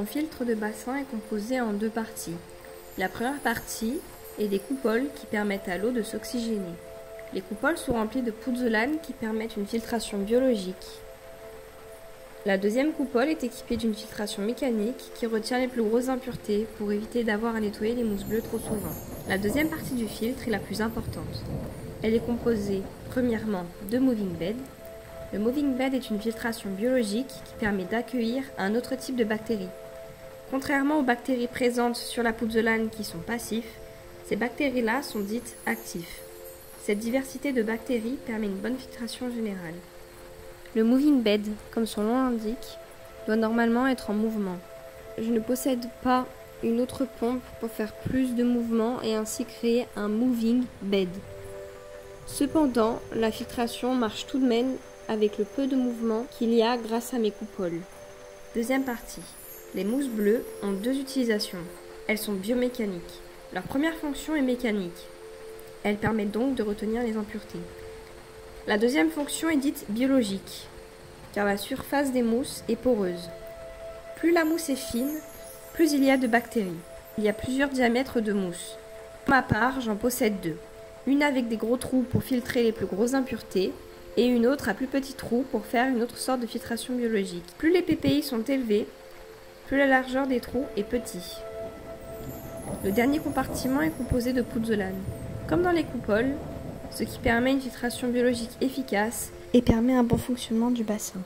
Mon filtre de bassin est composé en deux parties. La première partie est des coupoles qui permettent à l'eau de s'oxygéner. Les coupoles sont remplies de pouzzolane qui permettent une filtration biologique. La deuxième coupole est équipée d'une filtration mécanique qui retient les plus grosses impuretés pour éviter d'avoir à nettoyer les mousses bleues trop souvent. La deuxième partie du filtre est la plus importante. Elle est composée, premièrement, de moving bed. Le moving bed est une filtration biologique qui permet d'accueillir un autre type de bactéries. Contrairement aux bactéries présentes sur la pouzzolane qui sont passifs, ces bactéries-là sont dites actifs. Cette diversité de bactéries permet une bonne filtration générale. Le moving bed, comme son nom l'indique, doit normalement être en mouvement. Je ne possède pas une autre pompe pour faire plus de mouvement et ainsi créer un moving bed. Cependant, la filtration marche tout de même avec le peu de mouvement qu'il y a grâce à mes coupoles. Deuxième partie. Les mousses bleues ont deux utilisations. Elles sont biomécaniques. Leur première fonction est mécanique. Elles permettent donc de retenir les impuretés. La deuxième fonction est dite biologique, car la surface des mousses est poreuse. Plus la mousse est fine, plus il y a de bactéries. Il y a plusieurs diamètres de mousse. Pour ma part, j'en possède deux. Une avec des gros trous pour filtrer les plus grosses impuretés, et une autre à plus petits trous pour faire une autre sorte de filtration biologique. Plus les PPI sont élevés, plus la largeur des trous est petite. Le dernier compartiment est composé de pouzzolane, comme dans les coupoles, ce qui permet une filtration biologique efficace et permet un bon fonctionnement du bassin.